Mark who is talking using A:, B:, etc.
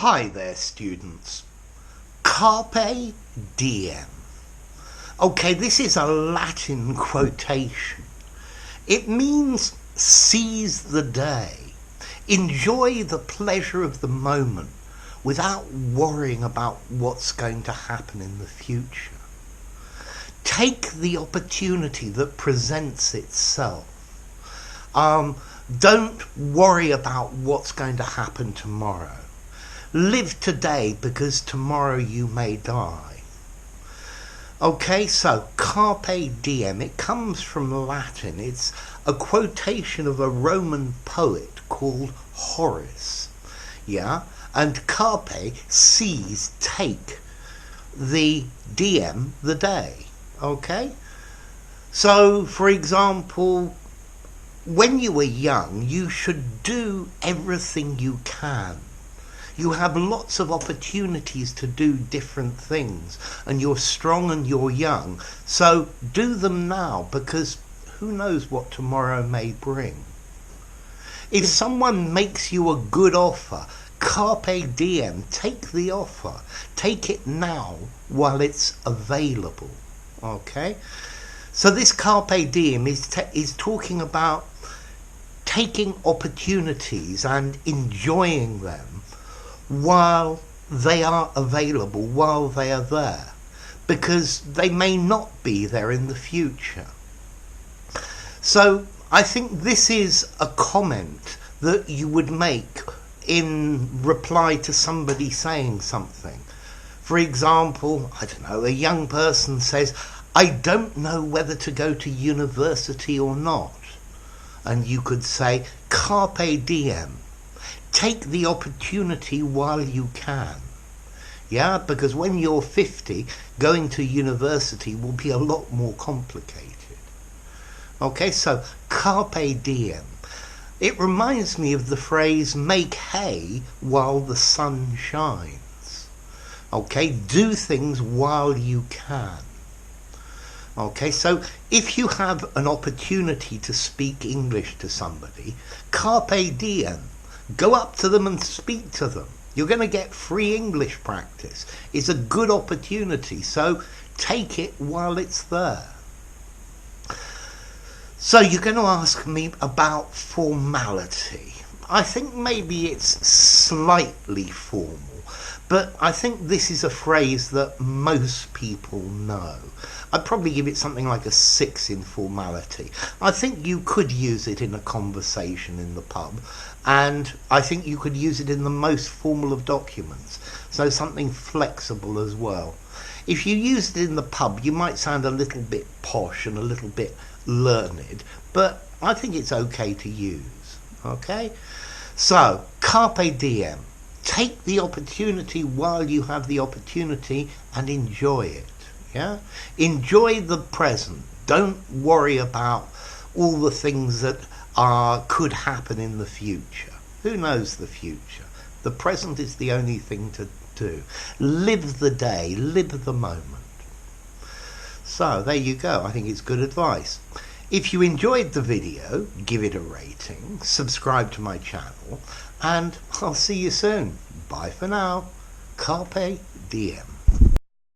A: Hi there, students. Carpe Diem. Okay, this is a Latin quotation. It means seize the day. Enjoy the pleasure of the moment without worrying about what's going to happen in the future. Take the opportunity that presents itself. Don't worry about what's going to happen tomorrow. Live today because tomorrow you may die. Okay, so Carpe Diem, it comes from Latin. It's a quotation of a Roman poet called Horace. Yeah, and Carpe, seize, take, the diem, the day. Okay? So, for example, when you were young, you should do everything you can. You have lots of opportunities to do different things, and you're strong and you're young. So do them now, because who knows what tomorrow may bring. If someone makes you a good offer, carpe diem, take the offer. Take it now while it's available. Okay? So this carpe diem is talking about taking opportunities and enjoying them while they are available, while they are there, because they may not be there in the future. So I think this is a comment that you would make in reply to somebody saying something. For example, I don't know, a young person says, I don't know whether to go to university or not. And you could say, carpe diem. Take the opportunity while you can. Yeah, because when you're 50, going to university will be a lot more complicated. Okay, so carpe diem. It reminds me of the phrase, make hay while the sun shines. Okay, do things while you can. Okay, so if you have an opportunity to speak English to somebody, carpe diem. Go up to them and speak to them. You're going to get free English practice. It's a good opportunity, so take it while it's there. So you're going to ask me about formality. I think maybe it's slightly formal, but I think this is a phrase that most people know. I'd probably give it something like a 6 in formality. I think you could use it in a conversation in the pub, and I think you could use it in the most formal of documents, so something flexible as well. If you used it in the pub, you might sound a little bit posh and a little bit learned, but I think it's okay to use. Okay? So, carpe diem. Take the opportunity while you have the opportunity and enjoy it. Yeah? Enjoy the present. Don't worry about all the things that could happen in the future. Who knows the future? The present is the only thing to do. Live the day, live the moment. So there you go. I think it's good advice. If you enjoyed the video, give it a rating, subscribe to my channel, and I'll see you soon. Bye for now. Carpe Diem.